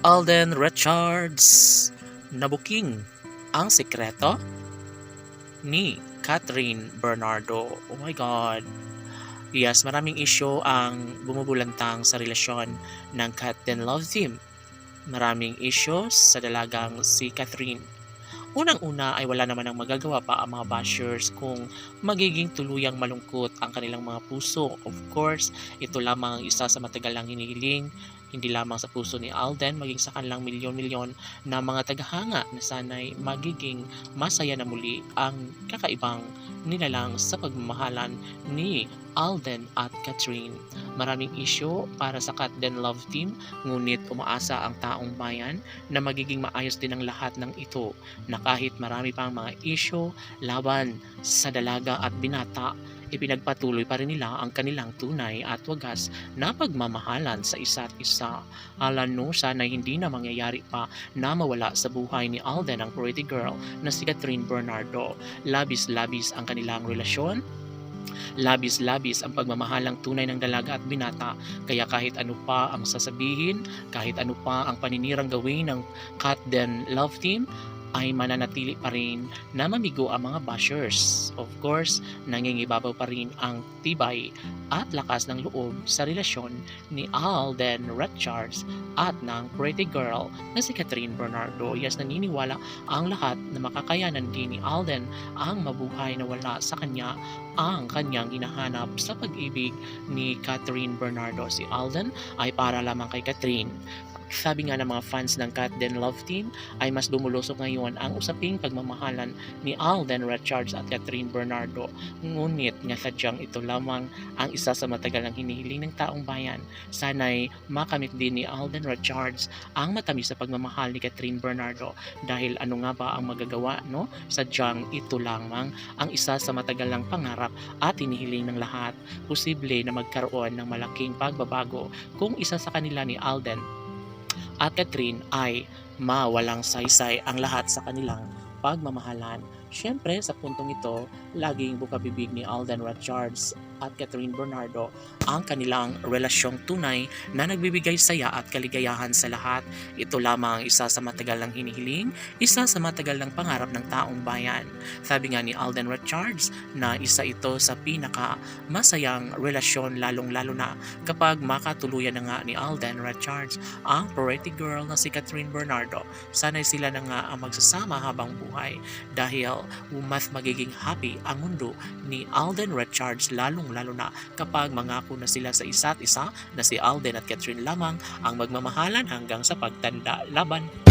Alden Richards nabuking ang sekreto ni Catherine Bernardo. Oh my God. Yes, maraming issue ang bumubulantang sa relasyon ng Cat and Love Team. Maraming issues sa dalagang si Catherine. Unang-una ay wala naman ang magagawa pa ang mga bashers kung magiging tuluyang malungkot ang kanilang mga puso. Of course, ito lamang ang isa sa matagal lang hinihiling, hindi lamang sa puso ni Alden, maging sa kanilang milyon-milyon na mga tagahanga na sana'y magiging masaya na muli ang kakaibang nilalang sa pagmamahalan ni Alden at Catherine. Maraming issue para sa Cat and Love Team, ngunit umaasa ang taong bayan na magiging maayos din ang lahat ng ito, na kahit marami pang mga issue laban sa dalaga at binata, ipinagpatuloy pa rin nila ang kanilang tunay at wagas na pagmamahalan sa isa't isa. Alano sana hindi na mangyayari pa na mawala sa buhay ni Alden ang pretty girl na si Catherine Bernardo. Labis-labis ang kanilang relasyon, labis-labis ang pagmamahalang tunay ng dalaga at binata, kaya kahit ano pa ang sasabihin, kahit ano pa ang paninirang gawin ng Cat and Love Team, ay mananatili pa rin na mamigo ang mga bashers. Of course, nangingibabaw pa rin ang tibay at lakas ng loob sa relasyon ni Alden Richards at ng pretty girl na si Catherine Bernardo. Yes, naniniwala ang lahat na makakayanan din ni Alden ang mabuhay na wala sa kanya ang kanyang hinahanap sa pag-ibig ni Catherine Bernardo. Si Alden ay para lamang kay Catherine. Sabi nga ng mga fans ng Cat and Love Team ay mas dumulusok ngayon ang usaping pagmamahalan ni Alden Richards at Catherine Bernardo. Ngunit nga sadyang ito lamang ang isa sa matagal ng hinihiling ng taong bayan. Sana'y makamit din ni Alden Richards ang matamis sa pagmamahal ni Catherine Bernardo, dahil ano nga ba ang magagawa, no? Sadyang ito lamang ang isa sa matagal ng pangarap at hinihiling ng lahat. Posible na magkaroon ng malaking pagbabago kung isa sa kanila ni Alden at Catherine ay mawalang saysay ang lahat sa kanilang pagmamahalan. Siyempre, sa puntong ito, laging bukabibig ni Alden Richards at Catherine Bernardo ang kanilang relasyong tunay na nagbibigay saya at kaligayahan sa lahat. Ito lamang isa sa matagal ng hinihiling, isa sa matagal ng pangarap ng taong bayan. Sabi nga ni Alden Richards na isa ito sa pinaka masayang relasyon, lalong-lalo na kapag makatuluyan na nga ni Alden Richards ang pretty girl na si Catherine Bernardo. Sana'y sila na nga ang magsasama habang buhay, dahil mas magiging happy ang mundo ni Alden Richards, lalong-lalo na kapag mangako na sila sa isa't isa na si Alden at Catherine lamang ang magmamahalan hanggang sa pagtanda. Laban!